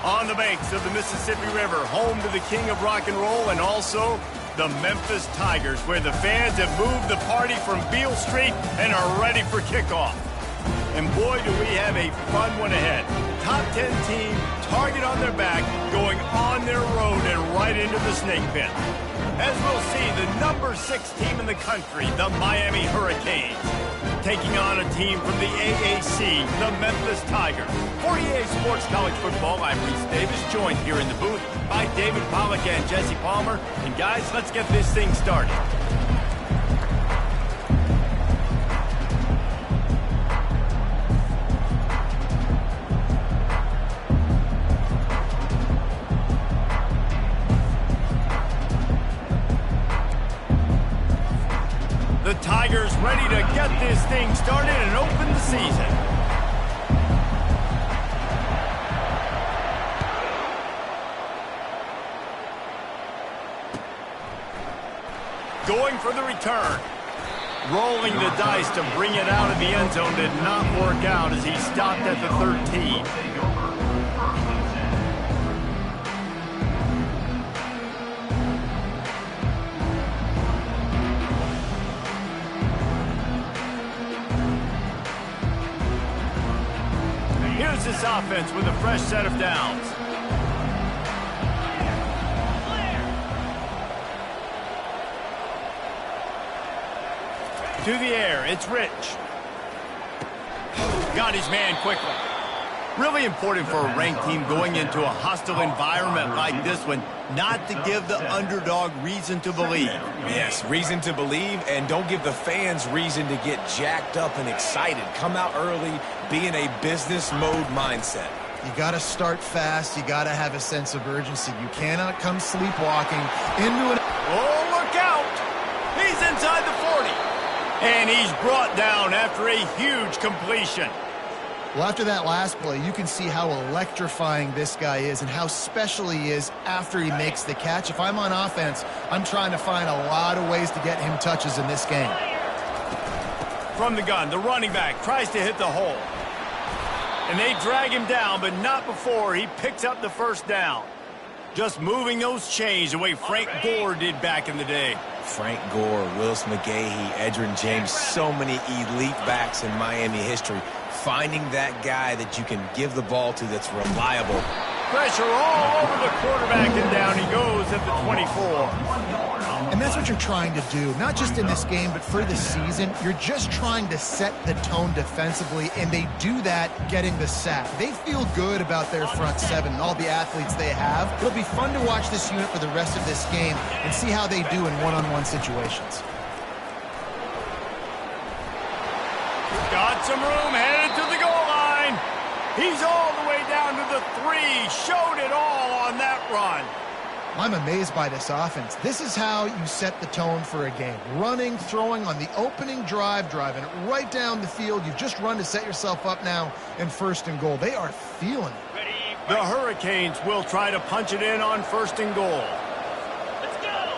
On the banks of the Mississippi River, home to the king of rock and roll and also the Memphis Tigers, where the fans have moved the party from Beale Street and are ready for kickoff. And boy, do we have a fun one ahead. Top 10 team, target on their back, going on their road and right into the snake pit. As we'll see, the number 6 team in the country, the Miami Hurricanes, taking on a team from the AAC, the Memphis Tigers. For EA Sports College Football, I'm Reese Davis, joined here in the booth by David Pollack and Jesse Palmer. And guys, let's get this thing started. The Tigers ready to get this thing started and open the season. Going for the return. Rolling the dice to bring it out of the end zone did not work out as he stopped at the 13. Here's this offense with a fresh set of downs. To the air, it's Rich. Got his man quickly. Really important for a ranked team going into a hostile environment like this one, not to give the underdog reason to believe. Yes, reason to believe, and don't give the fans reason to get jacked up and excited. Come out early, be in a business mode mindset. You got to start fast. You got to have a sense of urgency. You cannot come sleepwalking into an... Oh, look out! He's inside the 40. And he's brought down after a huge completion. Well, after that last play, you can see how electrifying this guy is and how special he is after he makes the catch. If I'm on offense, I'm trying to find a lot of ways to get him touches in this game. From the gun, the running back tries to hit the hole. And they drag him down, but not before he picks up the first down. Just moving those chains the way Frank Gore did back in the day. Frank Gore, Willis McGahee, Edgerrin James, so many elite backs in Miami history. Finding that guy that you can give the ball to that's reliable. Pressure all over the quarterback, and down he goes at the 24. And that's what you're trying to do, not just in this game, but for the season. You're just trying to set the tone defensively, and they do that getting the sack. They feel good about their front seven and all the athletes they have. It'll be fun to watch this unit for the rest of this game and see how they do in one-on-one situations. Got some room, headed to the goal line. He's all the way down to the 3. Showed it all on that run. I'm amazed by this offense. This is how you set the tone for a game. Running, throwing on the opening drive, driving it right down the field. You've just run to set yourself up now in 1st and goal. They are feeling it. The Hurricanes will try to punch it in on 1st and goal. Let's go.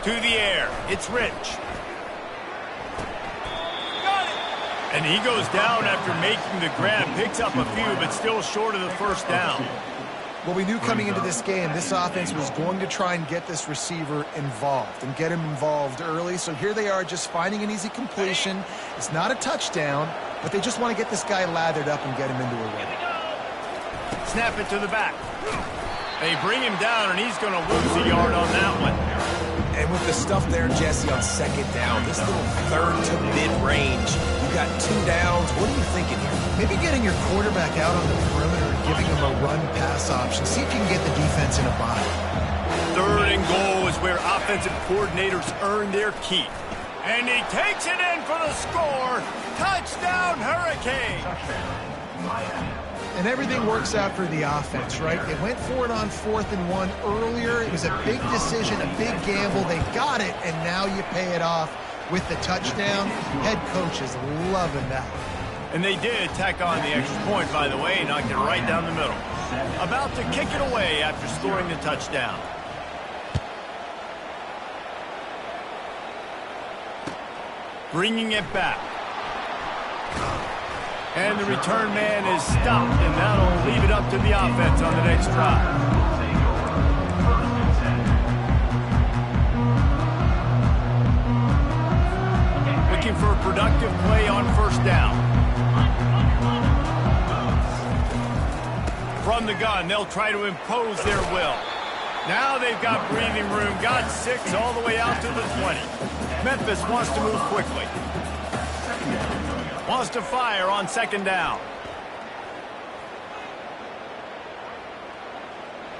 To the air, it's Rich. And he goes down after making the grab, picks up a few, but still short of the first down. Well, we knew coming into this game, this offense was going to try and get this receiver involved and get him involved early. So here they are just finding an easy completion. It's not a touchdown, but they just want to get this guy lathered up and get him into a run. Snap it to the back. They bring him down, and he's going to lose a yard on that one. And with the stuff there, Jesse, on 2nd down, this little 3rd to mid-range, you got 2 downs. What are you thinking here? Maybe getting your quarterback out on the perimeter and giving him a run-pass option. See if you can get the defense in a bind. 3rd and goal is where offensive coordinators earn their keep. And he takes it in for the score. Touchdown, Hurricane. And everything works out for the offense, right? They went for it on 4th and 1 earlier. It was a big decision, a big gamble. They got it, and now you pay it off with the touchdown. Head coach is loving that. And they did tack on the extra point, by the way, knocked it right down the middle. About to kick it away after scoring the touchdown. bringing it back. And the return man is stopped, and that'll leave it up to the offense on the next drive. Looking for a productive play on first down. From the gun, they'll try to impose their will. Now they've got breathing room, got 6 all the way out to the 20. Memphis wants to move quickly. Wants to fire on second down.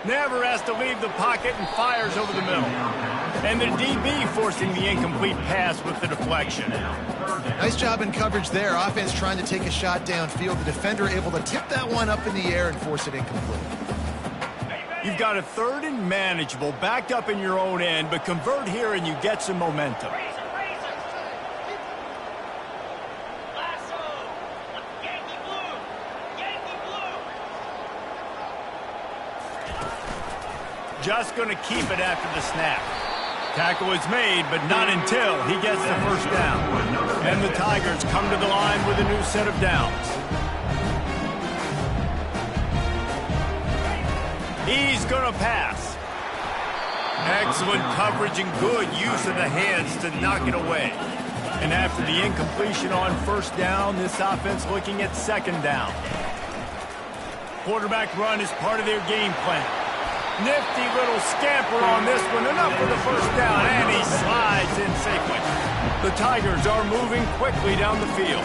Never has to leave the pocket and fires over the middle. And the DB forcing the incomplete pass with the deflection. Nice job in coverage there. Offense trying to take a shot downfield. The defender able to tip that one up in the air and force it incomplete. You've got a 3rd and manageable, backed up in your own end, but convert here and you get some momentum. Just going to keep it after the snap. Tackle is made, but not until he gets the first down. And the Tigers come to the line with a new set of downs. He's going to pass. Excellent coverage and good use of the hands to knock it away. And after the incompletion on first down, this offense looking at second down. Quarterback run is part of their game plan. Nifty little scamper on this one, enough for the first down, and he slides in safely. The Tigers are moving quickly down the field.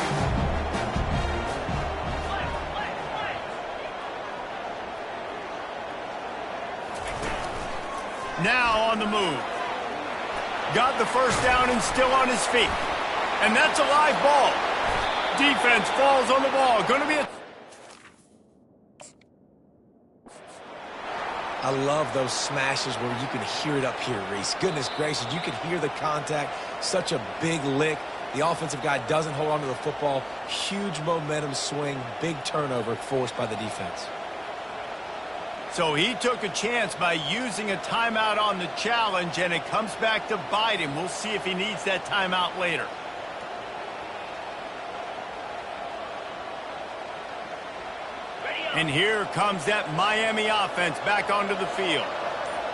Now on the move. Got the first down and still on his feet. And that's a live ball. Defense falls on the ball. Going to be a... I love those smashes where you can hear it up here, Reese. Goodness gracious, you can hear the contact. Such a big lick. The offensive guy doesn't hold on to the football. Huge momentum swing, big turnover forced by the defense. So he took a chance by using a timeout on the challenge, and it comes back to bite him. We'll see if he needs that timeout later. And here comes that Miami offense back onto the field.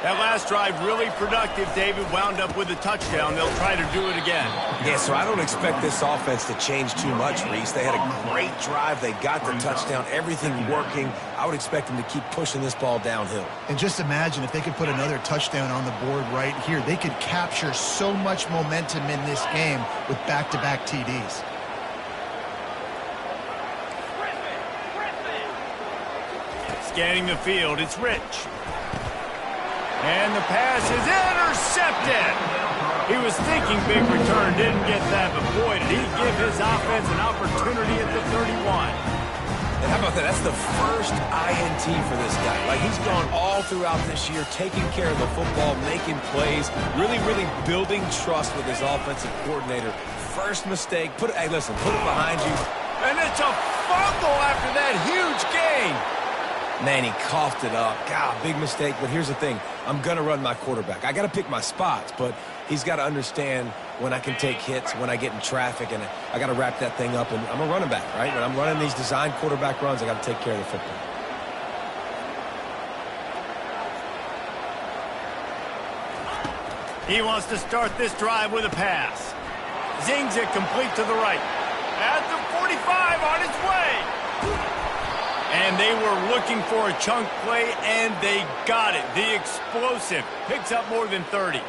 That last drive really productive. David wound up with a touchdown. They'll try to do it again. Yeah, so I don't expect this offense to change too much, Reese. They had a great drive. They got the touchdown. Everything working. I would expect them to keep pushing this ball downhill. And just imagine if they could put another touchdown on the board right here. They could capture so much momentum in this game with back-to-back TDs. Scanning the field, it's Rich. And the pass is intercepted. He was thinking big return, didn't get that, but boy, did he give his offense an opportunity at the 31. And how about that? That's the first INT for this guy. Like, he's gone all throughout this year, taking care of the football, making plays, really building trust with his offensive coordinator. First mistake, hey, listen, put it behind you. And it's a fumble after that huge gain. Man, he coughed it up. God, big mistake, but here's the thing. I'm going to run my quarterback. I got to pick my spots, but he's got to understand when I can take hits, when I get in traffic, and I got to wrap that thing up. And I'm a running back, right? When I'm running these designed quarterback runs, I got to take care of the football. He wants to start this drive with a pass. Zings it complete to the right. At the 45 on its way. And they were looking for a chunk play, and they got it. The explosive picks up more than 30.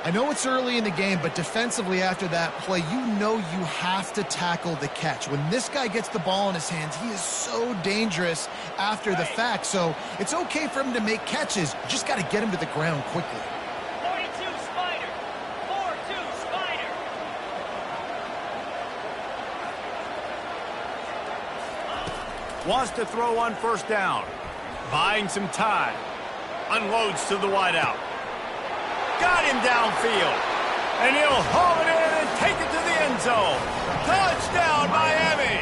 I know it's early in the game, but defensively after that play, you know you have to tackle the catch. When this guy gets the ball in his hands, he is so dangerous after the fact. So it's okay for him to make catches. You just got to get him to the ground quickly. 42 Spider. 4-2 Spider. Wants to throw on first down. Buying some time. Unloads to the wideout. Got him downfield. And he'll haul it in and take it to the end zone. Touchdown, Miami!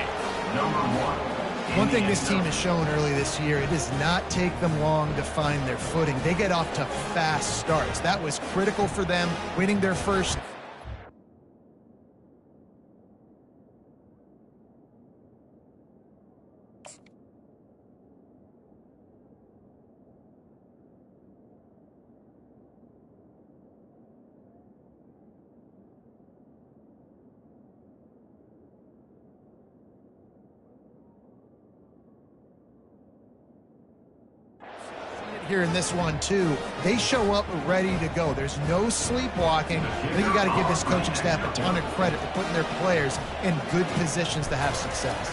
One thing this team has shown early this year, it does not take them long to find their footing. They get off to fast starts. That was critical for them, winning their first here in this one, too. They show up ready to go. There's no sleepwalking. I think you got to give this coaching staff a ton of credit for putting their players in good positions to have success.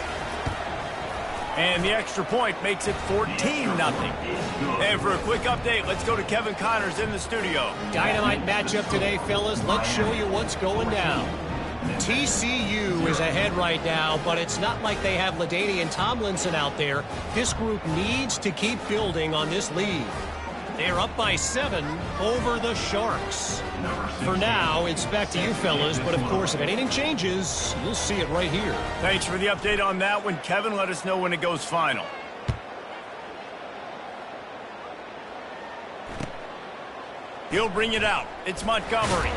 And the extra point makes it 14-0. And for a quick update, let's go to Kevin Connors in the studio. Dynamite matchup today, fellas. Let's show you what's going down. TCU is ahead right now, but it's not like they have LaDainian Tomlinson out there. This group needs to keep building on this lead. They're up by 7 over the Sharks. For now, it's back to you, fellas, but of course, if anything changes, you'll see it right here. Thanks for the update on that one, Kevin. Let us know when it goes final. He'll bring it out. It's Montgomery.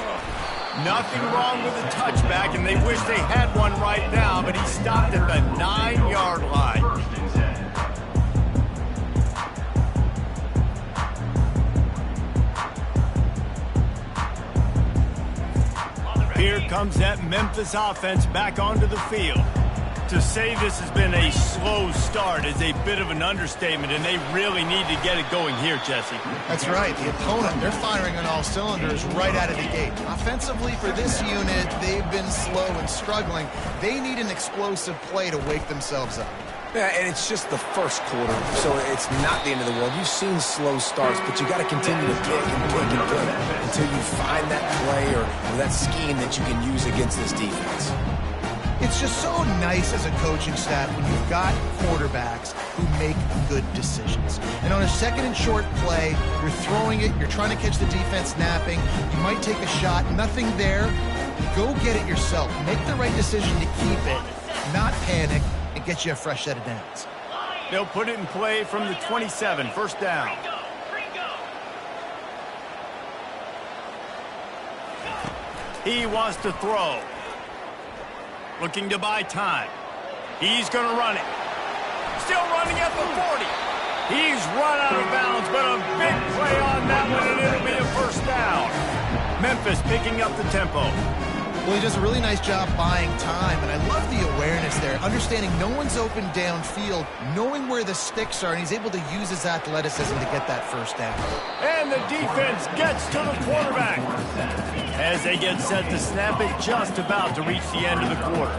Nothing wrong with the touchback, and they wish they had one right now, but he stopped at the 9-yard line. Here comes that Memphis offense back onto the field. To say this has been a slow start is a bit of an understatement, and they really need to get it going here, Jesse. That's right. The opponent, they're firing on all cylinders right out of the gate. Offensively, for this unit, they've been slow and struggling. They need an explosive play to wake themselves up. Yeah, and it's just the first quarter, so it's not the end of the world. You've seen slow starts, but you got to continue to pick and pick and pick until you find that play or that scheme that you can use against this defense. It's just so nice as a coaching staff when you've got quarterbacks who make good decisions. And on a second and short play, you're throwing it, you're trying to catch the defense napping, you might take a shot, nothing there. Go get it yourself. Make the right decision to keep it, not panic, and get you a fresh set of downs. They'll put it in play from the 27, first down. He wants to throw. Looking to buy time. He's going to run it. Still running at the 40. He's run out of bounds, but a big play on that one, and it'll be a first down. Memphis picking up the tempo. Well, he does a really nice job buying time, and I love the awareness there, understanding no one's open downfield, knowing where the sticks are, and he's able to use his athleticism to get that first down. And the defense gets to the quarterback. As they get set to snap it, just about to reach the end of the quarter.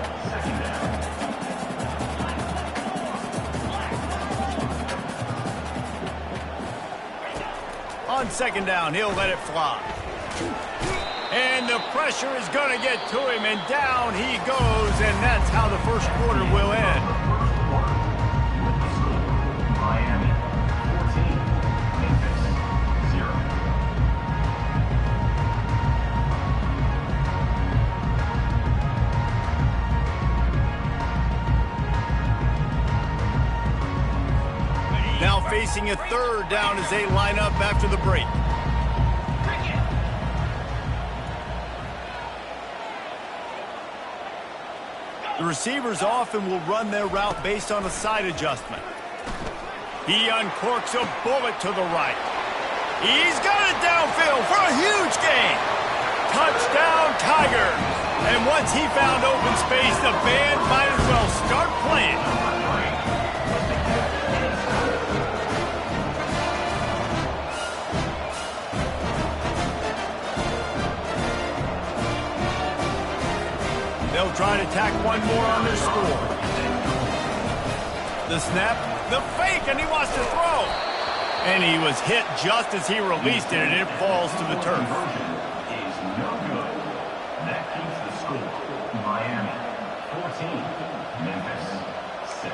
On second down, he'll let it fly. And the pressure is going to get to him, and down he goes, and that's how the first quarter will end. Miami 14, Memphis 0. Now facing a third down as they line up after the break. The receivers often will run their route based on a side adjustment. He uncorks a bullet to the right. He's got it downfield for a huge gain. Touchdown, Tigers. And once he found open space, the band might as well start playing. They'll try to tack one more on their score. The snap, the fake, and he wants to throw. And he was hit just as he released it, and it falls to the turf. Is no good. That keeps the score. Miami 14, Memphis 6.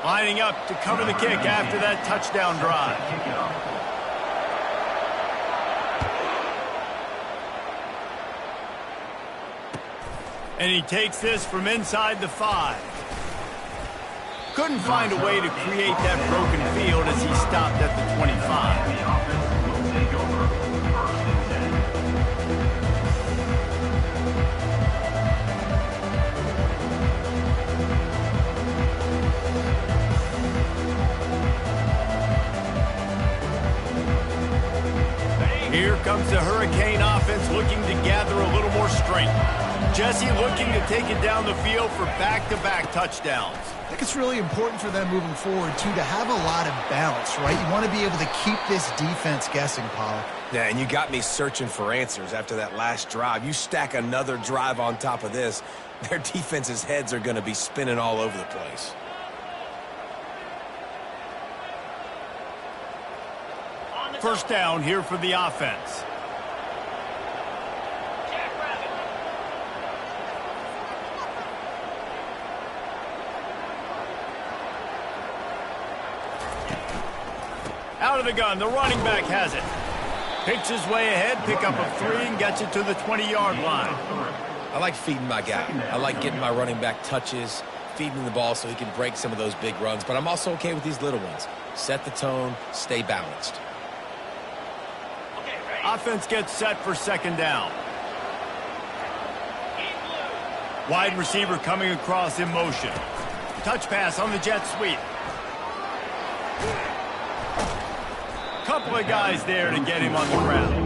Lining up to cover the kick after that touchdown drive. Kick it off. And he takes this from inside the 5. Couldn't find a way to create that broken field as he stopped at the 25. The offense will take over first and 10. here comes the Hurricane offense looking to gather a little more strength. Jesse looking to take it down the field for back-to-back touchdowns. I think it's really important for them moving forward, too, to have a lot of balance, right? You want to be able to keep this defense guessing, Paul. Yeah, and you got me searching for answers after that last drive. You stack another drive on top of this, their defense's heads are going to be spinning all over the place. First down here for the offense. Out of the gun, the running back has it. Picks his way ahead, pick up a 3, and gets it to the 20-yard line. I like feeding my guy. I like getting my running back touches, feeding the ball so he can break some of those big runs. But I'm also okay with these little ones. Set the tone, stay balanced. Offense gets set for second down. Wide receiver coming across in motion. Touch pass on the jet sweep. Couple of guys there to get him on the ground.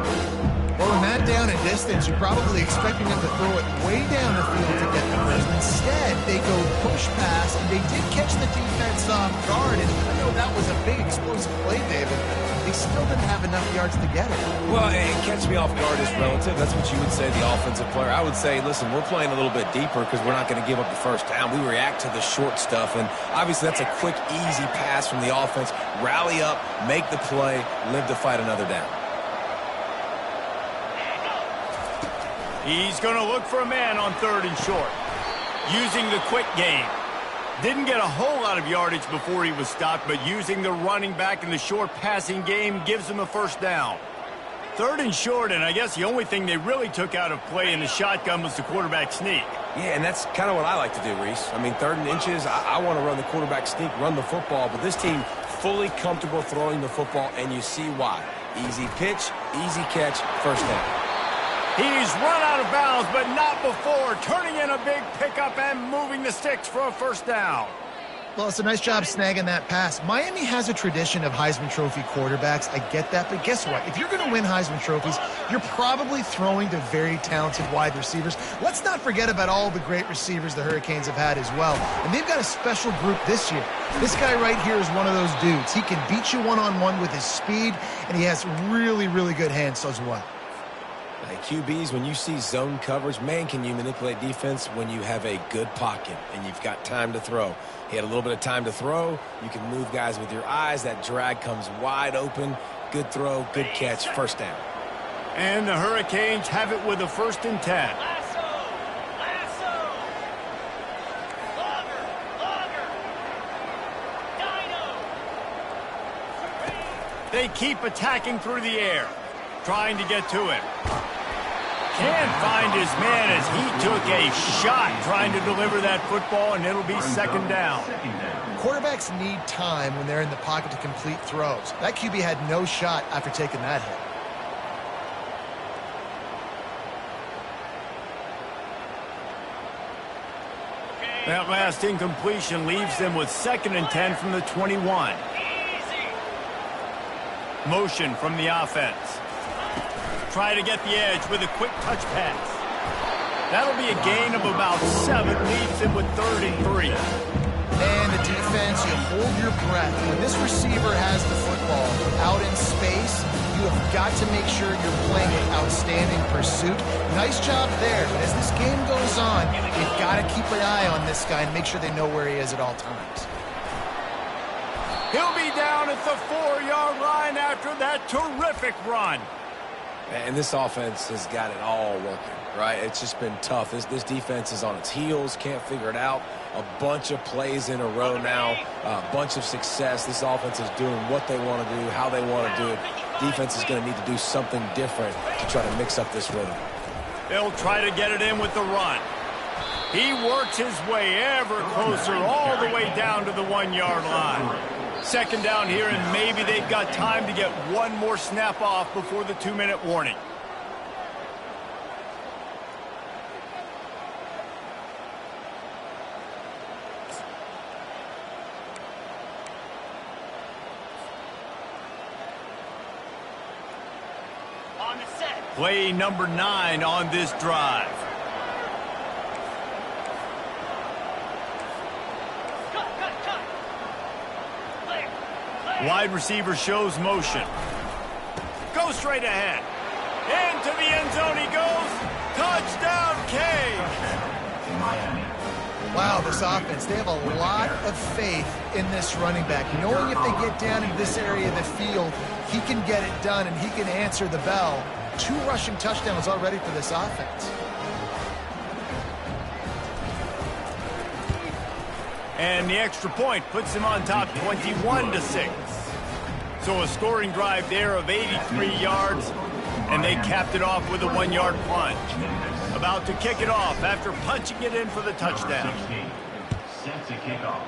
Well, in that down and distance, you're probably expecting them to throw it way down the field to get the first. Instead, they go push pass, and they did catch the defense off guard. And I know that was a big explosive play, David. They still didn't have enough yards to get it. Well, and catch me off guard is relative. That's what you would say, the offensive player. I would say, listen, we're playing a little bit deeper because we're not going to give up the first down. We react to the short stuff, and obviously that's a quick, easy pass from the offense. Rally up, make the play, live to fight another down. He's going to look for a man on 3rd and short. Using the quick game. Didn't get a whole lot of yardage before he was stopped, but using the running back in the short passing game gives him a first down. 3rd and short, and I guess the only thing they really took out of play in the shotgun was the quarterback sneak. Yeah, and that's kind of what I like to do, Reese. I mean, 3rd and inches, I want to run the quarterback sneak, run the football, but this team fully comfortable throwing the football, and you see why. Easy pitch, easy catch, first down. He's run out of bounds, but not before turning in a big pickup and moving the sticks for a first down. Well, it's a nice job snagging that pass. Miami has a tradition of Heisman Trophy quarterbacks. I get that, but guess what? If you're going to win Heisman Trophies, you're probably throwing to very talented wide receivers. Let's not forget about all the great receivers the Hurricanes have had as well. And they've got a special group this year. This guy right here is one of those dudes. He can beat you one-on-one with his speed, and he has really, really good hands as well. QBs, when you see zone coverage, man, can you manipulate defense when you have a good pocket and you've got time to throw. He had a little bit of time to throw. You can move guys with your eyes. That drag comes wide open. Good throw, good catch, first down. And the Hurricanes have it with a 1st and 10. They keep attacking through the air, trying to get to him. Can't find his man as he took a shot trying to deliver that football, and it'll be second down. Quarterbacks need time when they're in the pocket to complete throws. That QB had no shot after taking that hit. That last incompletion leaves them with 2nd and 10 from the 21. Motion from the offense. Try to get the edge with a quick touch pass. That'll be a gain of about 7, leaves him with 3rd and 3. And the defense, you hold your breath. When this receiver has the football out in space, you have got to make sure you're playing with outstanding pursuit. Nice job there, but as this game goes on, you've got to keep an eye on this guy and make sure they know where he is at all times. He'll be down at the 4-yard line after that terrific run. And this offense has got it all working, right? It's just been tough. This defense is on its heels, can't figure it out. A bunch of plays in a row now, a bunch of success. This offense is doing what they want to do, how they want to do it. Defense is going to need to do something different to try to mix up this rhythm. They'll try to get it in with the run. He works his way ever closer all the way down to the 1-yard line. Second down here, and maybe they've got time to get one more snap off before the 2-minute warning. Set. Play number 9 on this drive. Cut. Clear. Wide receiver shows motion. Go straight ahead. Into the end zone he goes. Touchdown, Cage. Miami. Wow, this offense, they have a lot of faith in this running back. Knowing if they get down into this area of the field, he can get it done and he can answer the bell. 2 rushing touchdowns already for this offense. And the extra point puts him on top 21-6. So a scoring drive there of 83 yards, and they capped it off with a 1-yard plunge. About to kick it off after punching it in for the touchdown. Set to kick off.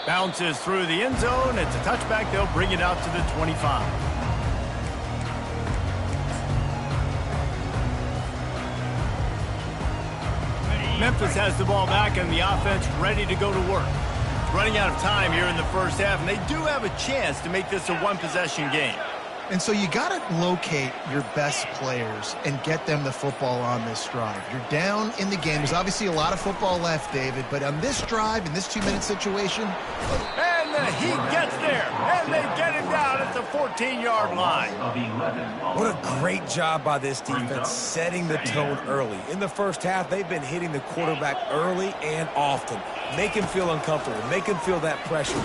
Bounces through the end zone. It's a touchback. They'll bring it out to the 25. Memphis has the ball back and the offense ready to go to work. Running out of time here in the first half, and they do have a chance to make this a one-possession game. And so you got to locate your best players and get them the football on this drive. You're down in the game. There's obviously a lot of football left, David, but on this drive, in this 2-minute situation... And the Heat gets there, and they get him down at the 14-yard line. What a great job by this defense setting the tone early. In the first half, they've been hitting the quarterback early and often. Make him feel uncomfortable. Make him feel that pressure.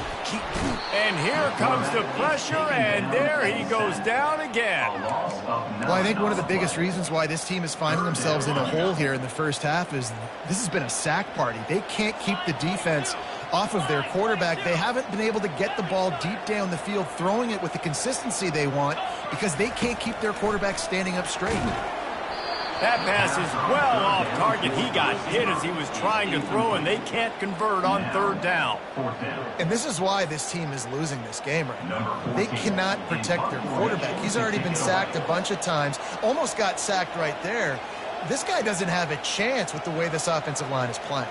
And here comes the pressure, and there he goes down again. Well, I think one of the biggest reasons why this team is finding themselves in a hole here in the first half is this has been a sack party. They can't keep the defense off of their quarterback. They haven't been able to get the ball deep down the field, throwing it with the consistency they want because they can't keep their quarterback standing up straight. That pass is well off target. He got hit as he was trying to throw, and they can't convert on 3rd down. And this is why this team is losing this game right now. They cannot protect their quarterback. He's already been sacked a bunch of times, almost got sacked right there. This guy doesn't have a chance with the way this offensive line is playing.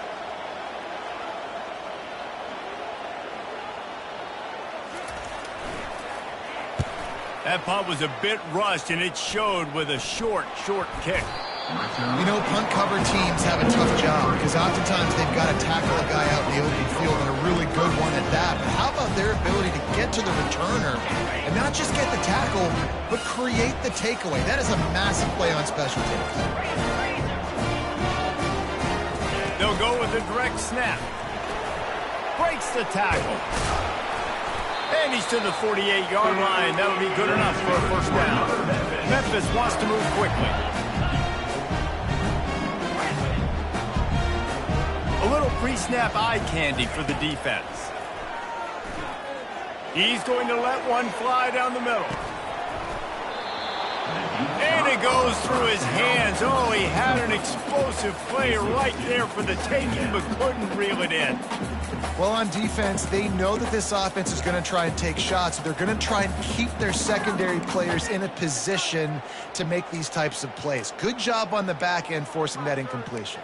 That punt was a bit rushed, and it showed with a short kick. You know, punt cover teams have a tough job because oftentimes they've got to tackle a guy out in the open field and a really good one at that. But how about their ability to get to the returner and not just get the tackle, but create the takeaway? That is a massive play on special teams. They'll go with a direct snap. Breaks the tackle. And he's to the 48-yard line. That'll be good enough for a first down. Memphis wants to move quickly. A little pre-snap eye candy for the defense. He's going to let one fly down the middle. And it goes through his hands. Oh, he had an explosive play right there for the taking, but couldn't reel it in. Well, on defense, they know that this offense is going to try and take shots. They're going to try and keep their secondary players in a position to make these types of plays. Good job on the back end forcing that incompletion.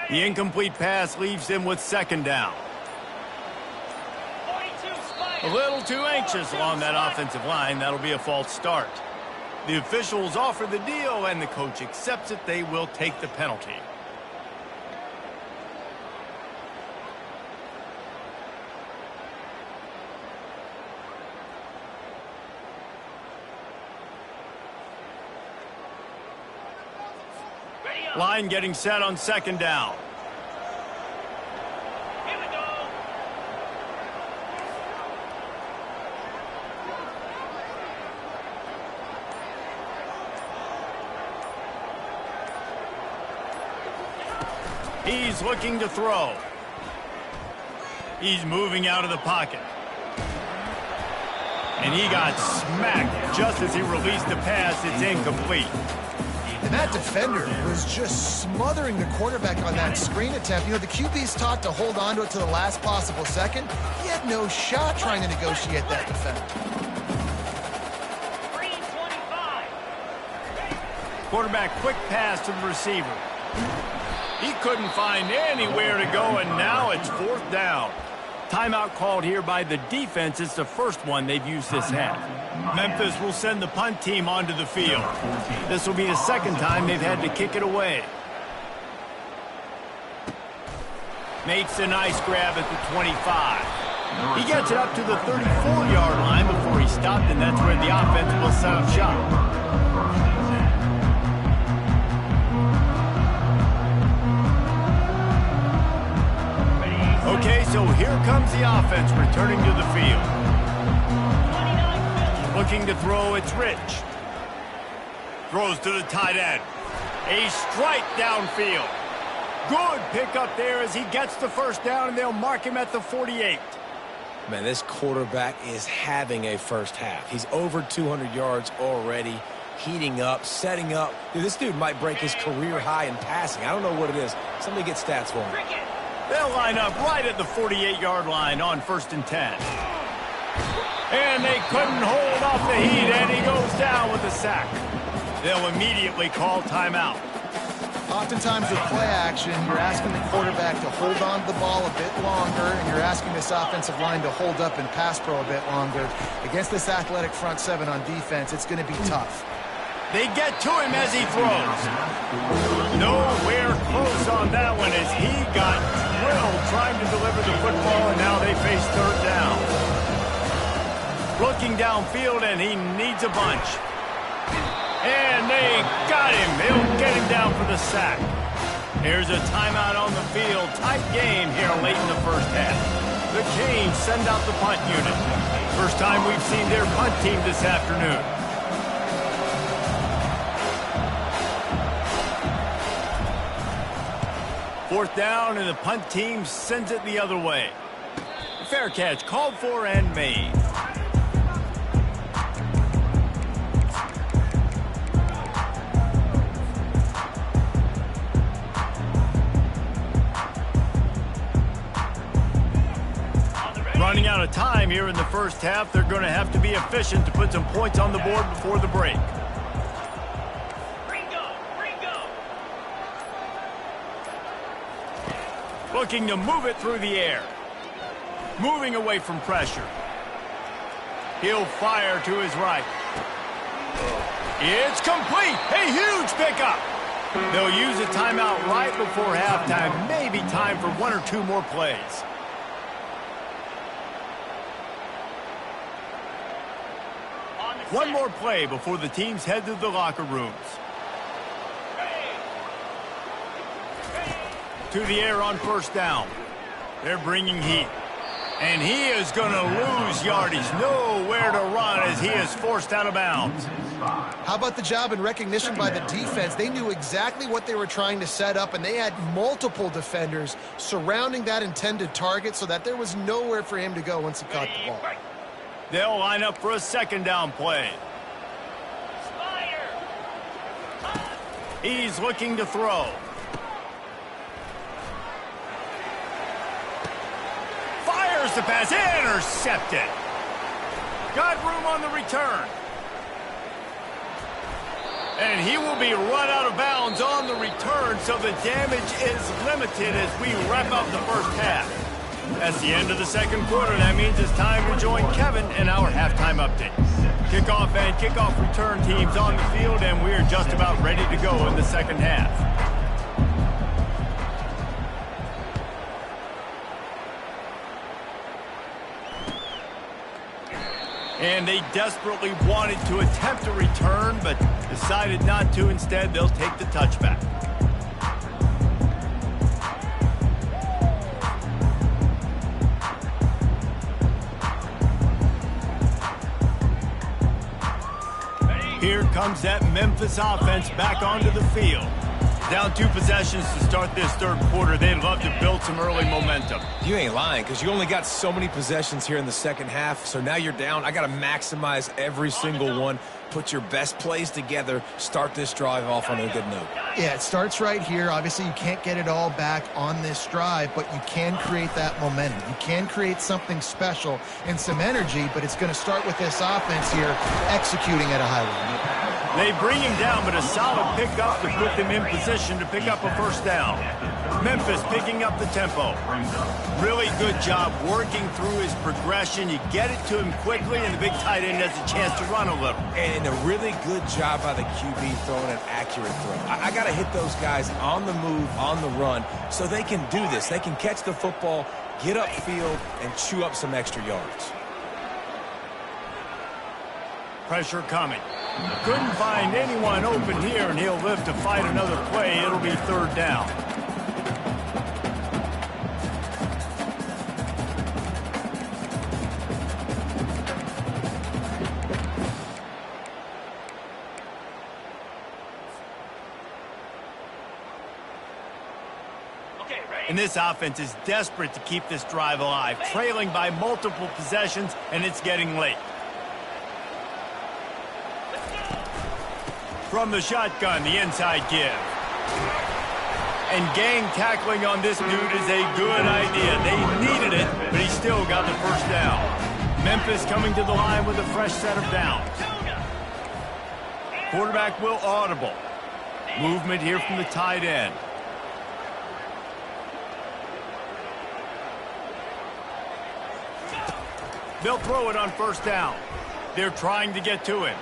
The incomplete pass leaves him with 2nd down. A little too anxious along that offensive line. That'll be a false start. The officials offer the deal, and the coach accepts it. They will take the penalty. Line getting set on 2nd down. He's looking to throw. He's moving out of the pocket. And he got smacked just as he released the pass. It's incomplete. And that defender was just smothering the quarterback on that screen attempt. You know, the QB's taught to hold on to it to the last possible second. He had no shot trying to negotiate that defender. Green 25. Quarterback quick pass to the receiver. He couldn't find anywhere to go, and now it's 4th down. Timeout called here by the defense. It's the first one they've used this half. Memphis will send the punt team onto the field. This will be the second time they've had to kick it away. Makes a nice grab at the 25. He gets it up to the 34-yard line before he stopped, and that's where the offense will set up shop. Okay, so here comes the offense returning to the field. Looking to throw, it's Rich. Throws to the tight end. A strike downfield. Good pickup there as he gets the first down, and they'll mark him at the 48. Man, this quarterback is having a first half. He's over 200 yards already, heating up, setting up. Dude, this dude might break his career high in passing. I don't know what it is. Somebody get stats for him. They'll line up right at the 48-yard line on 1st and 10. And they couldn't hold off the heat, and he goes down with a sack. They'll immediately call timeout. Oftentimes with play action, you're asking the quarterback to hold on to the ball a bit longer, and you're asking this offensive line to hold up and pass pro a bit longer. Against this athletic front seven on defense, it's going to be tough. They get to him as he throws. Nowhere close on that one as he got drilled trying to deliver the football, and now they face 3rd down. Looking downfield, and he needs a bunch. And they got him. They'll get him down for the sack. Here's a timeout on the field. Tight game here late in the first half. The Canes send out the punt unit. First time we've seen their punt team this afternoon. Fourth down, and the punt team sends it the other way. Fair catch called for and made. Running out of time here in the first half. They're going to have to be efficient to put some points on the board before the break. Looking to move it through the air. Moving away from pressure. He'll fire to his right. It's complete. A huge pickup. They'll use a timeout right before halftime. Maybe time for 1 or 2 more plays. One more play before the teams head to the locker rooms. To the air on 1st down. They're bringing heat. And he is going to lose yardage. Nowhere to run as he is forced out of bounds. How about the job and recognition by the defense? They knew exactly what they were trying to set up, and they had multiple defenders surrounding that intended target so that there was nowhere for him to go once he caught the ball. They'll line up for a 2nd down play. He's looking to throw. Fires the pass, intercepted. Got room on the return. And he will be run out of bounds on the return, so the damage is limited as we wrap up the first half. That's the end of the second quarter. That means it's time to join Kevin in our halftime update. Kickoff and kickoff return teams on the field, and we're just about ready to go in the second half. And they desperately wanted to attempt a return, but decided not to. Instead, they'll take the touchback. Here comes that Memphis offense back onto the field. Down 2 possessions to start this third quarter. They'd love to build some early momentum. You ain't lying, because you only got so many possessions here in the second half, so now you're down. I got to maximize every single one. Put your best plays together. Start this drive off on a good note. Yeah, it starts right here. Obviously, you can't get it all back on this drive, but you can create that momentum. You can create something special and some energy, but it's going to start with this offense here executing at a high level. They bring him down, but a solid pickup to put them in position to pick up a first down. Memphis picking up the tempo. Really good job working through his progression. You get it to him quickly, and the big tight end has a chance to run a little. And a really good job by the QB throwing an accurate throw. I got to hit those guys on the move, on the run, so they can do this. They can catch the football, get upfield, and chew up some extra yards. Pressure coming. Couldn't find anyone open here, and he'll live to fight another play. It'll be third down. And this offense is desperate to keep this drive alive, trailing by multiple possessions, and it's getting late. From the shotgun, the inside give. And gang tackling on this dude is a good idea. They needed it, but he still got the first down. Memphis coming to the line with a fresh set of downs. Quarterback will audible. Movement here from the tight end. They'll throw it on first down. They're trying to get to him.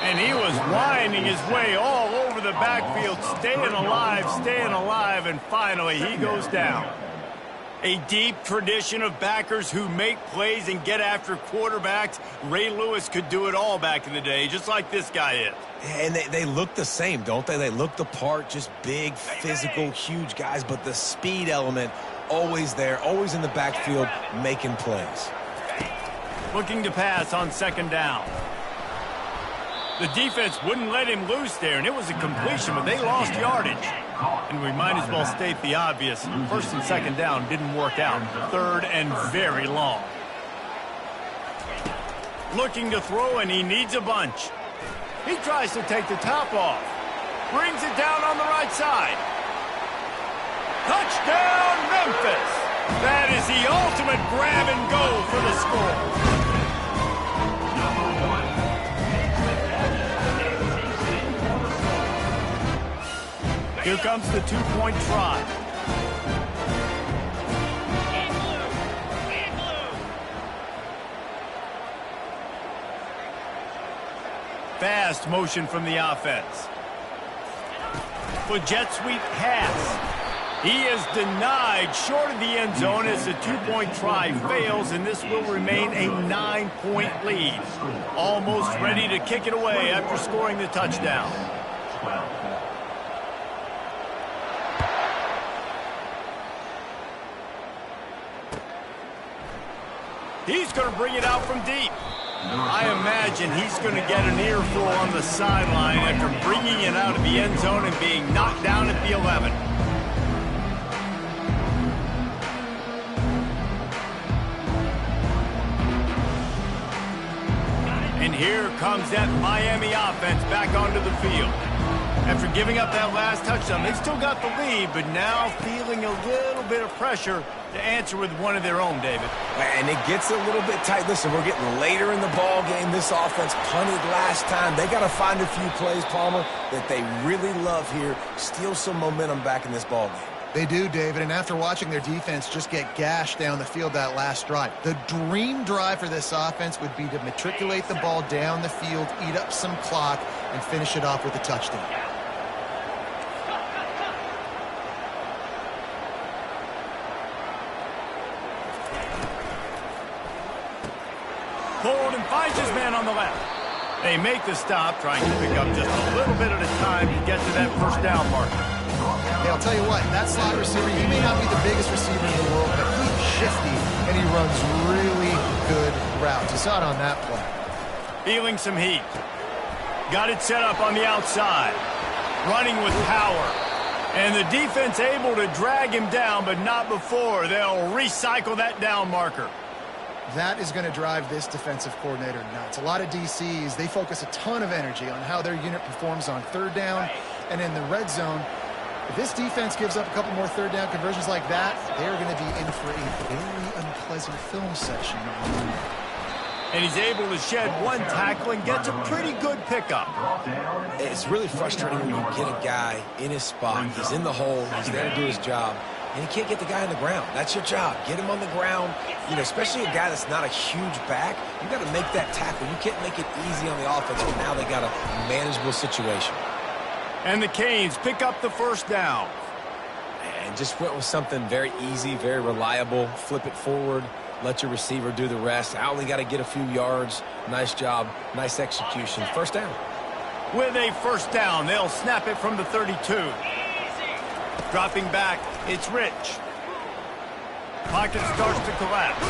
And he was winding his way all over the backfield, staying alive, and finally he goes down. A deep tradition of backers who make plays and get after quarterbacks. Ray Lewis could do it all back in the day, just like this guy is. And they look the same, don't they? They look the part, just big, physical, huge guys, but the speed element always there, always in the backfield, making plays. Looking to pass on second down. The defense wouldn't let him loose there, and it was a completion, but they lost yardage. And we might as well state the obvious. First and second down didn't work out. Third and very long. Looking to throw, and he needs a bunch. He tries to take the top off. Brings it down on the right side. Touchdown, Memphis! That is the ultimate grab and go for the score. Here comes the two-point try. Fast motion from the offense. For jet sweep pass. He is denied short of the end zone as the two-point try fails, and this will remain a 9-point lead. Almost ready to kick it away after scoring the touchdown. He's going to bring it out from deep. I imagine he's going to get an earful on the sideline after bringing it out of the end zone and being knocked down at the 11. And here comes that Miami offense back onto the field. After giving up that last touchdown, they've still got the lead, but now feeling a little bit of pressure to answer with one of their own, David. And it gets a little bit tight. Listen, we're getting later in the ball game. This offense punted last time. They got to find a few plays, Palmer, that they really love here. Steal some momentum back in this ball game. They do, David, and after watching their defense just get gashed down the field that last drive, the dream drive for this offense would be to matriculate the ball down the field, eat up some clock, and finish it off with a touchdown. Pulled and finds his man on the left. They make the stop, trying to pick up just a little bit at a time to get to that first down marker. Hey, I'll tell you what, that slot receiver, he may not be the biggest receiver in the world, but he's shifty, and he runs really good routes. You saw it on that play. Feeling some heat. Got it set up on the outside. Running with power. And the defense able to drag him down, but not before. They'll recycle that down marker. That is going to drive this defensive coordinator nuts. A lot of DCs, they focus a ton of energy on how their unit performs on third down and in the red zone. If this defense gives up a couple more third down conversions like that, they're going to be in for a very unpleasant film session. And he's able to shed one tackle and gets a pretty good pickup. It's really frustrating when you get a guy in his spot. He's in the hole. He's there to do his job. And you can't get the guy on the ground. That's your job. Get him on the ground. You know, especially a guy that's not a huge back. You got to make that tackle. You can't make it easy on the offense, but now they got a manageable situation. And the Canes pick up the first down. And just went with something very easy, very reliable. Flip it forward. Let your receiver do the rest. I only got to get a few yards. Nice job. Nice execution. First down. With a first down, they'll snap it from the 32. Dropping back, it's Rich. Pocket starts to collapse.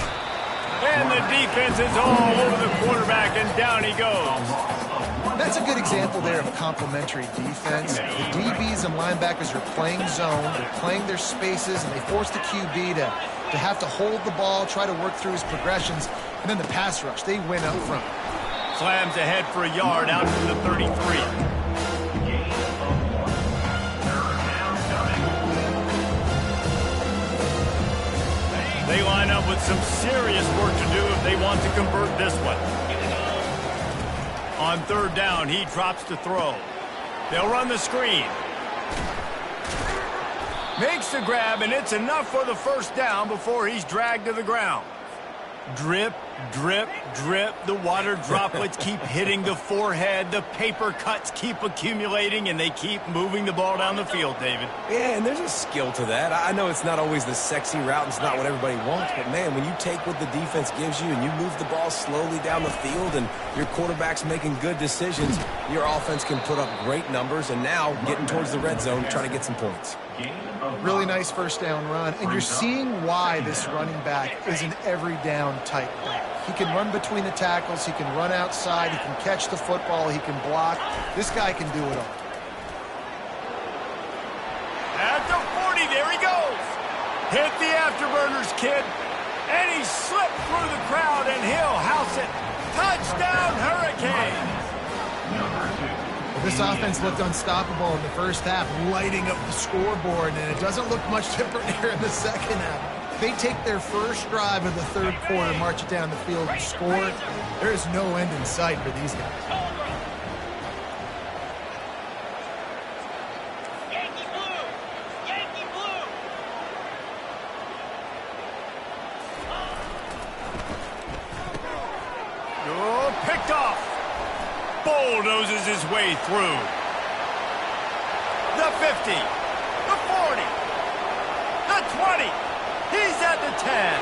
And the defense is all over the quarterback, and down he goes. That's a good example there of complementary defense. The DBs and linebackers are playing zone, they're playing their spaces, and they force the QB to have to hold the ball, try to work through his progressions, and then the pass rush, they win up front. Slams ahead for a yard out to the 33. They line up with some serious work to do if they want to convert this one. On third down, he drops to throw. They'll run the screen. Makes the grab, and it's enough for the first down before he's dragged to the ground. Drip, drip, drip. The water droplets keep hitting the forehead. The paper cuts keep accumulating, and they keep moving the ball down the field, David. Yeah, and there's a skill to that. I know it's not always the sexy route. It's not what everybody wants. But, man, when you take what the defense gives you and you move the ball slowly down the field and your quarterback's making good decisions, your offense can put up great numbers. And now getting towards the red zone, trying to get some points. Really nice first down run, and you're seeing why this running back is an every down type back. He can run between the tackles, he can run outside, he can catch the football, he can block. This guy can do it all. At the 40, there he goes. Hit the afterburners, kid. And he slipped through the crowd, and he'll house it. Touchdown, Hurricanes. This offense looked unstoppable in the first half, lighting up the scoreboard, and it doesn't look much different here in the second half. They take their first drive of the third quarter, march it down the field, and score. There is no end in sight for these guys. Yankee blue! Yankee blue! Oh, picked off. Bulldozes his way through. The 50, the 40, the 20. He's at the 10.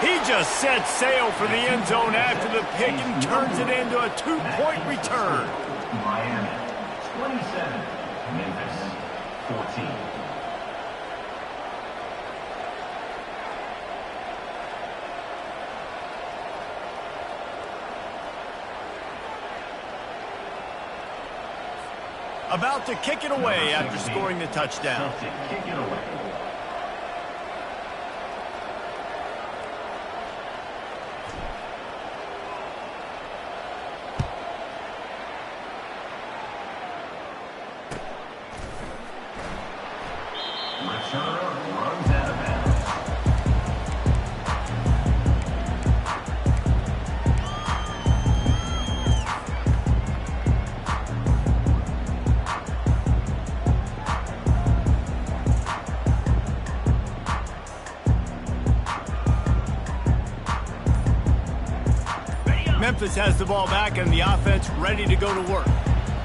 He just set sail for the end zone after the pick and turns it into a 2-point return. Miami 27, Memphis 14. About to kick it away after scoring the touchdown. Kick it away. Returner runs out of bounds. Memphis has the ball back and the offense ready to go to work.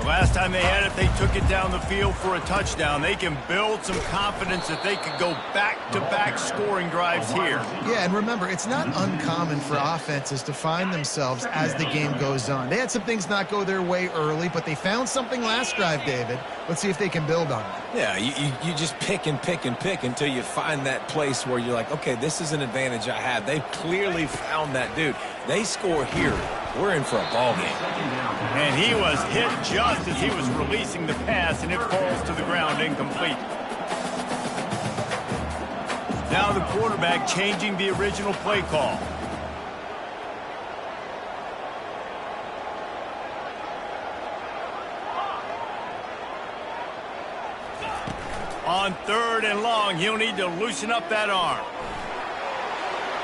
The last time they had it, they took it down the field for a touchdown. They can build some confidence that they could go back-to-back scoring drives here. Yeah, and remember, it's not uncommon for offenses to find themselves as the game goes on. They had some things not go their way early, but they found something last drive, David. Let's see if they can build on it. Yeah, you just pick and pick and pick until you find that place where you're like, okay, this is an advantage I have. They've clearly found that, dude. They score here. We're in for a ball game. And he was hit just as he was releasing the pass, and it falls to the ground incomplete. Now the quarterback changing the original play call. On third and long, he'll need to loosen up that arm.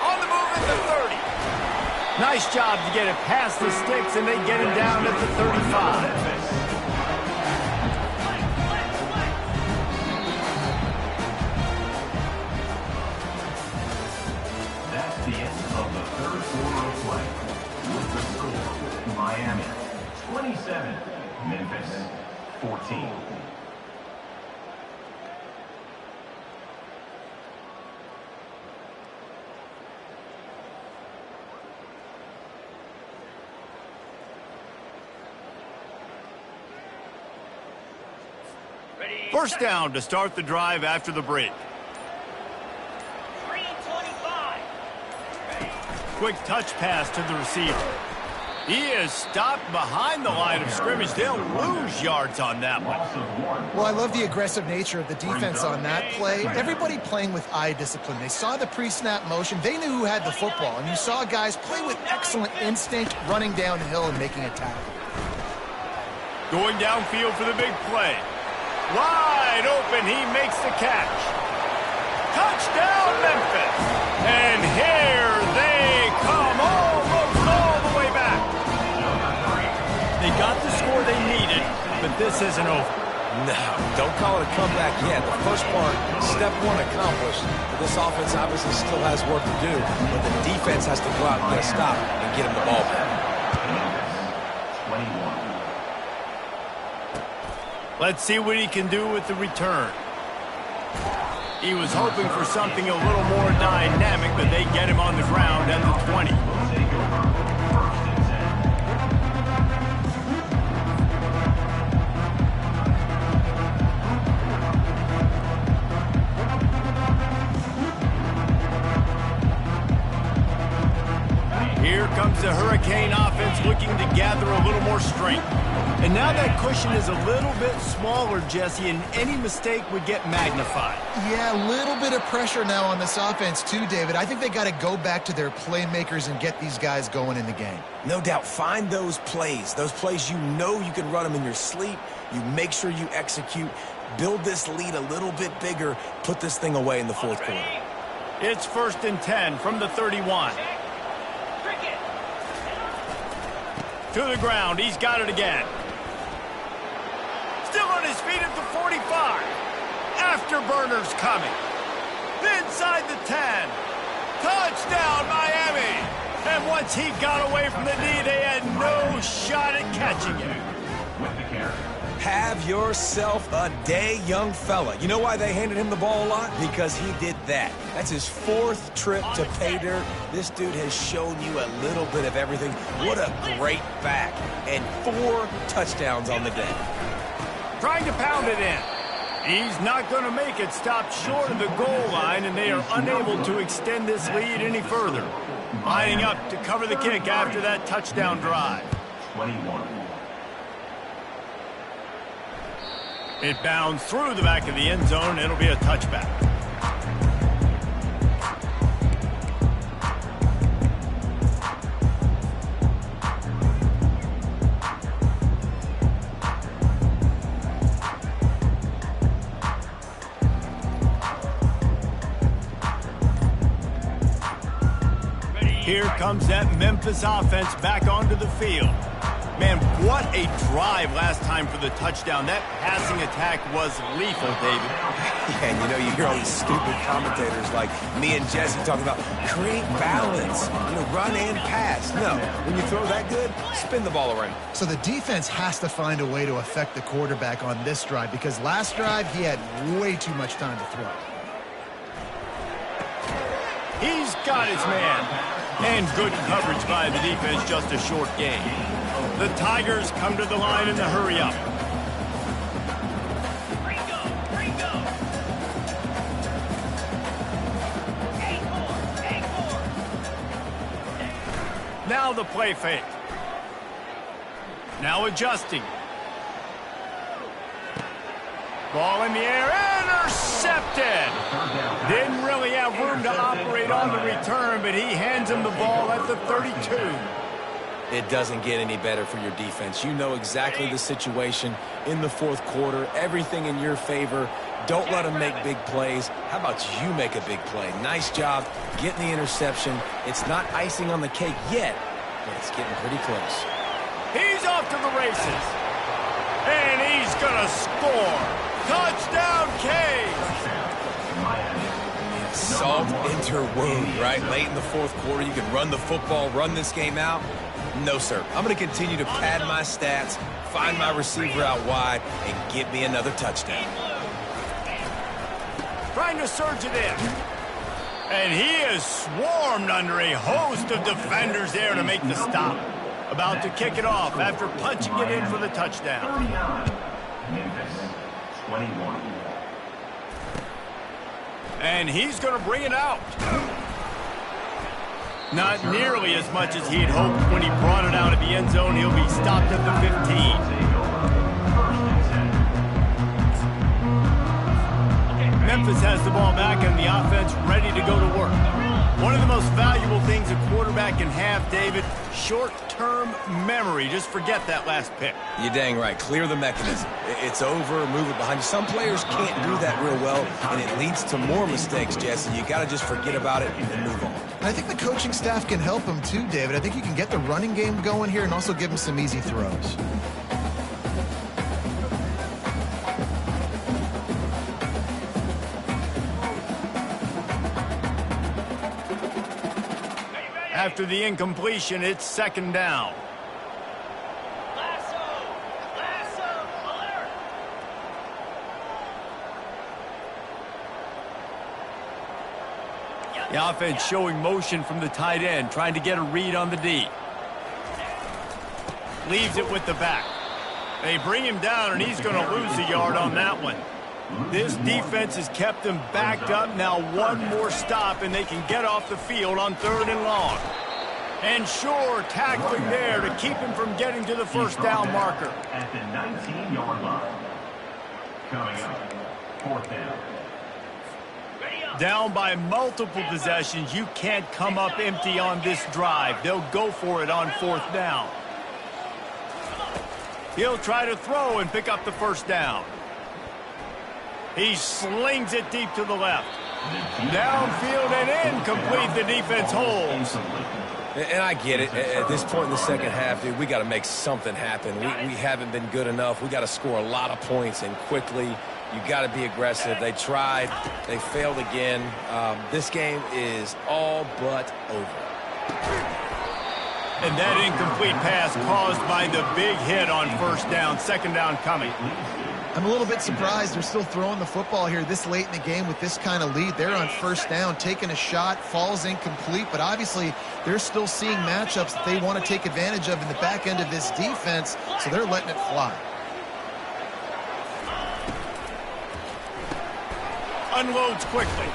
On the move at the 30. Nice job to get it past the sticks, and they get him down at the 35. That's the end of the third quarter of play. With the score, Miami 27, Memphis 14. First down to start the drive after the break. 3:25. Quick touch pass to the receiver. He is stopped behind the line of scrimmage. They'll lose yards on that one. Well, I love the aggressive nature of the defense on that play. Everybody playing with eye discipline. They saw the pre-snap motion. They knew who had the football. And you saw guys play with excellent instinct, running downhill and making a tackle. Going downfield for the big play. Wide open, he makes the catch. Touchdown, Memphis. And here they come, almost all the way back. They got the score they needed, but this isn't over. No, don't call it a comeback yet. The first part, step one accomplished. But this offense obviously still has work to do, but the defense has to go out and get a stop and get him the ball back. 21. Let's see what he can do with the return. He was hoping for something a little more dynamic, but they get him on the ground at the 20. Will take over. First and 10. Here comes the Hurricane offense looking to gather a little more strength. And now that cushion is a little bit smaller, Jesse, and any mistake would get magnified. Yeah, a little bit of pressure now on this offense too, David. I think they got to go back to their playmakers and get these guys going in the game. No doubt, find those plays you know you can run them in your sleep. You make sure you execute, build this lead a little bit bigger, put this thing away in the fourth quarter. It's 1st and 10 from the 31. Cricket. To the ground, he's got it again. Still on his feet at the 45. Afterburners coming. Inside the 10. Touchdown, Miami. And once he got away from the knee, they had no shot at catching him. With the carry. Have yourself a day, young fella. You know why they handed him the ball a lot? Because he did that. That's his 4th trip to pay dirt. This dude has shown you a little bit of everything. What a great back. And 4 touchdowns on the day. Trying to pound it in. He's not going to make it. Stopped short of the goal line, and they are unable to extend this lead any further. Lining up to cover the kick after that touchdown drive. 21. It bounds through the back of the end zone. It'll be a touchback. Here comes that Memphis offense back onto the field. Man, what a drive last time for the touchdown. That passing attack was lethal, David. Yeah, and you know, you hear all these stupid commentators like me and Jesse talking about create balance, run and pass. No, when you throw that good, spin the ball around. So the defense has to find a way to affect the quarterback on this drive because last drive he had way too much time to throw. He's got his man. And good coverage by the defense, just a short gain. The Tigers come to the line in the hurry-up. Ringo. 8-4. Now the play fake. Now adjusting. Ball in the air, intercepted. Didn't really have room to operate on the return, but he hands him the ball at the 32. It doesn't get any better for your defense. You know exactly the situation in the fourth quarter, everything in your favor. Don't let them make big plays. How about you make a big play? Nice job getting the interception. It's not icing on the cake yet, but it's getting pretty close. He's off to the races. And he's going to score. Touchdown, Canes. Salt into wound, right? Late in the fourth quarter, you can run the football, run this game out. No, sir. I'm going to continue to pad my stats, find my receiver out wide, and get me another touchdown. Trying to surge it in. And he is swarmed under a host of defenders there to make the stop. About to kick it off after punching it in for the touchdown. 39, Memphis 21. And he's going to bring it out. Not nearly as much as he had hoped when he brought it out of the end zone. He'll be stopped at the 15. Memphis has the ball back and the offense ready to go to work. One of the most valuable things a quarterback can have, David, short-term memory. Just forget that last pick. You're dang right. Clear the mechanism. It's over, move it behind you. Some players can't do that real well, and it leads to more mistakes, Jesse. You got to just forget about it and move on. And I think the coaching staff can help him too, David. I think you can get the running game going here and also give him some easy throws. After the incompletion, it's second down. Alert! The offense showing motion from the tight end, trying to get a read on the D. Leaves it with the back. They bring him down, and he's going to lose a yard on that one. This defense has kept them backed up. Now one more stop, and they can get off the field on 3rd and long. And sure, tackling there to keep him from getting to the first down marker. At the 19-yard line. Coming up, 4th down. Down by multiple possessions, you can't come up empty on this drive. They'll go for it on 4th down. He'll try to throw and pick up the first down. He slings it deep to the left. Downfield and incomplete. The defense holds. And I get it. At this point in the second half, dude, we got to make something happen. We haven't been good enough. We got to score a lot of points and quickly. You got to be aggressive. They tried. They failed again. This game is all but over. And that incomplete pass caused by the big hit on first down. Second down coming. I'm a little bit surprised they're still throwing the football here this late in the game with this kind of lead. They're on first down, taking a shot, falls incomplete, but obviously they're still seeing matchups that they want to take advantage of in the back end of this defense, so they're letting it fly. Unloads quickly.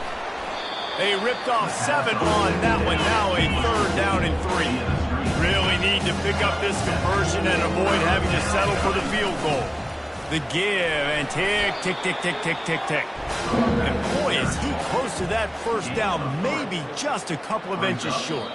They ripped off 7 on that one. Now a 3rd down and 3. Really need to pick up this conversion and avoid having to settle for the field goal. The give and tick, tick, tick, tick, tick, tick, tick. And boy, is he close to that first down, maybe just a couple of inches short.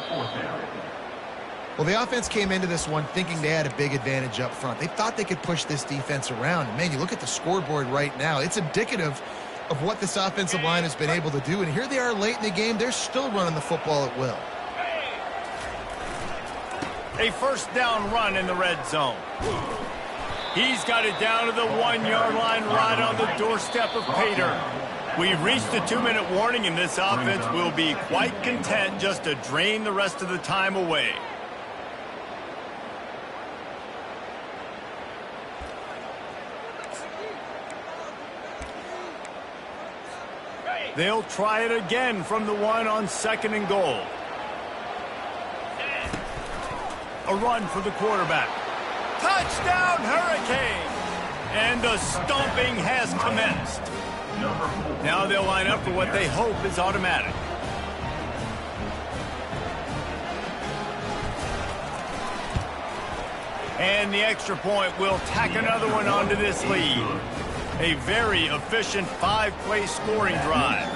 Well, the offense came into this one thinking they had a big advantage up front. They thought they could push this defense around. And, man, you look at the scoreboard right now. It's indicative of what this offensive line has been able to do. And here they are late in the game. They're still running the football at will. A first down run in the red zone. He's got it down to the 1-yard line right on the doorstep of Pater. We've reached the 2-minute warning, and this offense will be quite content just to drain the rest of the time away. They'll try it again from the 1 on 2nd and goal. A run for the quarterback. Touchdown, Hurricane! And the stomping has commenced. Now they'll line up for what they hope is automatic. And the extra point will tack another one onto this lead. A very efficient 5-play scoring drive.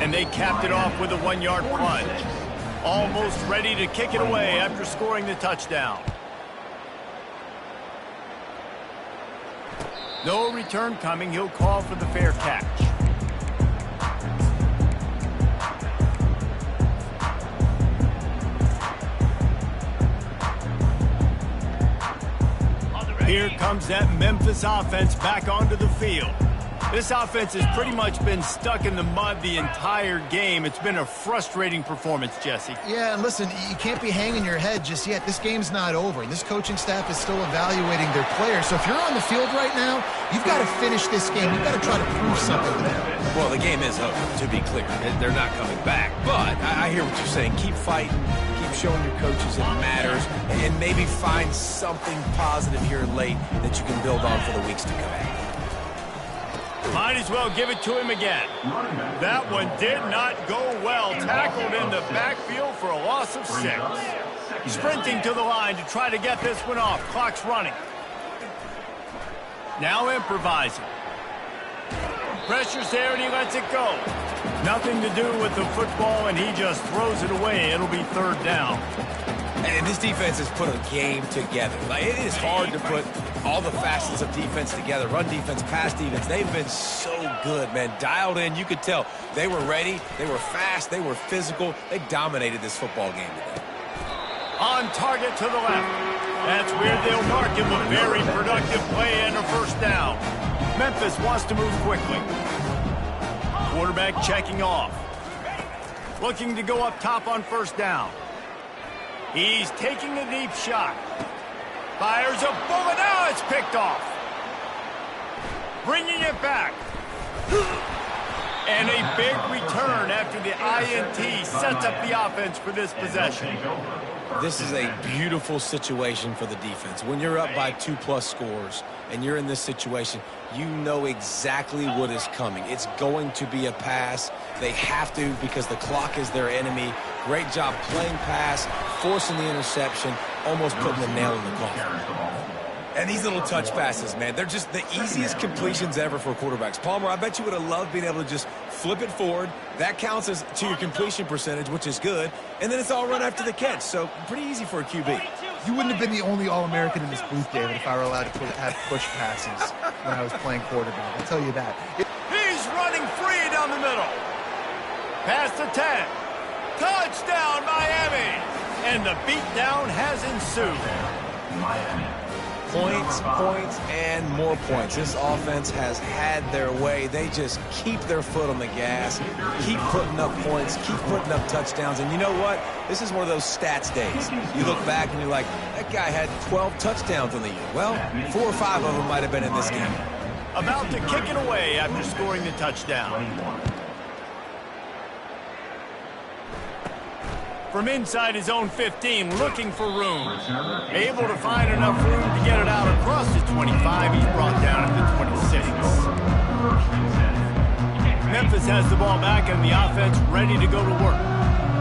And they capped it off with a 1-yard plunge. Almost ready to kick it away after scoring the touchdown. No return coming. He'll call for the fair catch. Here comes that Memphis offense back onto the field. This offense has pretty much been stuck in the mud the entire game. It's been a frustrating performance, Jesse. Yeah, and listen, you can't be hanging your head just yet. This game's not over. This coaching staff is still evaluating their players. So if you're on the field right now, you've got to finish this game. You've got to try to prove something to them. Well, the game is over, to be clear. They're not coming back. But I hear what you're saying. Keep fighting. Keep showing your coaches it matters. And maybe find something positive here late that you can build on for the weeks to come. Might as well give it to him again. That one did not go well. Tackled in the backfield for a loss of 6. Sprinting to the line to try to get this one off. Clock's running. Now improvising. Pressure's there and he lets it go. Nothing to do with the football and he just throws it away. It'll be 3rd down. And this defense has put a game together. Like, it is hard to put all the facets of defense together. Run defense, pass defense. They've been so good, man. Dialed in. You could tell they were ready. They were fast. They were physical. They dominated this football game today. On target to the left. That's where they'll mark him. A very productive play and a 1st down. Memphis wants to move quickly. Quarterback checking off. Looking to go up top on 1st down. He's taking a deep shot. Fires a bullet. Now it's picked off. Bringing it back. And a big return after the INT sets up the offense for this possession. This is a beautiful situation for the defense. When you're up by 2+ scores and you're in this situation, you know exactly what is coming. It's going to be a pass. They have to because the clock is their enemy. Great job playing pass, forcing the interception, almost putting the nail in the coffin. And these little touch passes, man, they're just the easiest completions ever for quarterbacks. Palmer, I bet you would have loved being able to just flip it forward. That counts as to your completion percentage, which is good. And then it's all run after the catch, so pretty easy for a QB. You wouldn't have been the only All-American in this booth, David, if I were allowed to have push passes when I was playing quarterback. I'll tell you that. He's running free down the middle. Past the 10. Touchdown, Miami. And the beatdown has ensued. Miami. Points, points, and more points. This offense has had their way. They just keep their foot on the gas, keep putting up points, keep putting up touchdowns. And you know what? This is one of those stats days. You look back and you're like, that guy had 12 touchdowns in the year. Well, 4 or 5 of them might have been in this game. About to kick it away after scoring the touchdown. From inside his own 15, looking for room. Able to find enough room to get it out across the 25. He's brought down at the 26. Memphis has the ball back and the offense ready to go to work.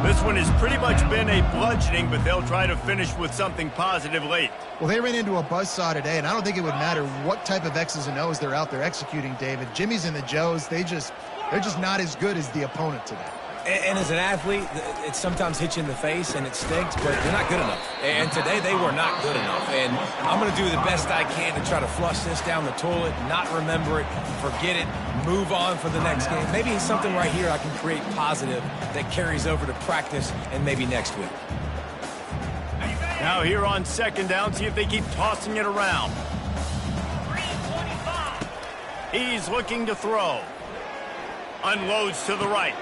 This one has pretty much been a bludgeoning, but they'll try to finish with something positive late. Well, they ran into a buzzsaw today, and I don't think it would matter what type of X's and O's they're out there executing, David. Jimmy's and the Joes, they're just not as good as the opponent today. And as an athlete, it sometimes hits you in the face and it stinks, but you're not good enough. And today they were not good enough. And I'm going to do the best I can to try to flush this down the toilet, not remember it, forget it, move on for the next game. Maybe something right here I can create positive that carries over to practice and maybe next week. Now here on 2nd down, see if they keep tossing it around. He's looking to throw. Unloads to the right.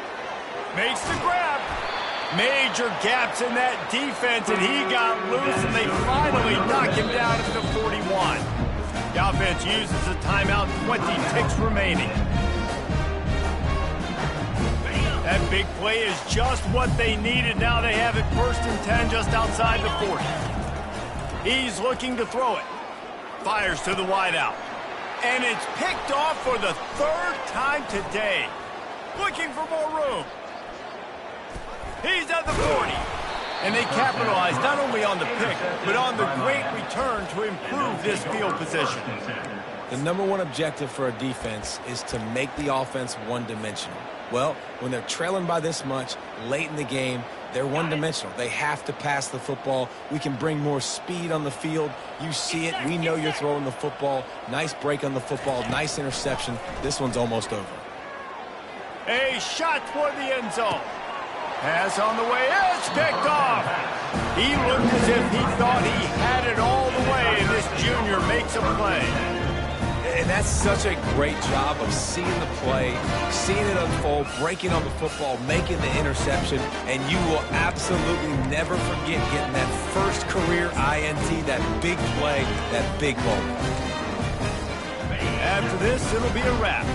Makes the grab. Major gaps in that defense, and he got loose, and they finally knock him down at the 41. The offense uses a timeout, 20 ticks remaining. That big play is just what they needed. Now they have it 1st and 10 just outside the 40. He's looking to throw it. Fires to the wideout. And it's picked off for the 3rd time today. Looking for more room. He's at the 40. And they capitalize not only on the pick, but on the great return to improve this field position. The #1 objective for a defense is to make the offense one-dimensional. Well, when they're trailing by this much late in the game, They're one-dimensional. They have to pass the football. We can bring more speed on the field. You see it. We know you're throwing the football. Nice break on the football. Nice interception. This one's almost over. A shot toward the end zone. Pass on the way. It's picked off. He looked as if he thought he had it all the way, and this junior makes a play. And that's such a great job of seeing the play, seeing it unfold, breaking on the football, making the interception, and you will absolutely never forget getting that first career INT, that big play, that big moment. After this, it'll be a wrap.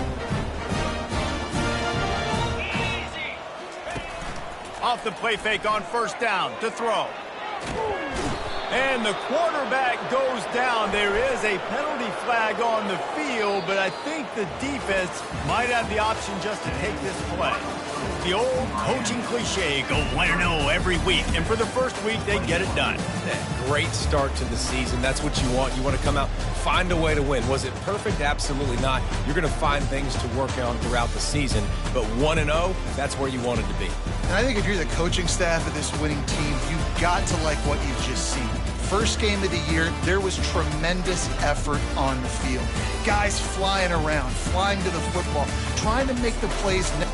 Off the play fake on first down to throw. And the quarterback goes down. There is a penalty flag on the field, but I think the defense might have the option just to take this play. The old coaching cliche, go 1-0 every week. And for the first week, they get it done. Great start to the season. That's what you want. You want to come out, find a way to win. Was it perfect? Absolutely not. You're going to find things to work on throughout the season. But 1-0, that's where you wanted to be. And I think if you're the coaching staff of this winning team, you've got to like what you've just seen. First game of the year, there was tremendous effort on the field. Guys flying around, flying to the football, trying to make the plays necessary.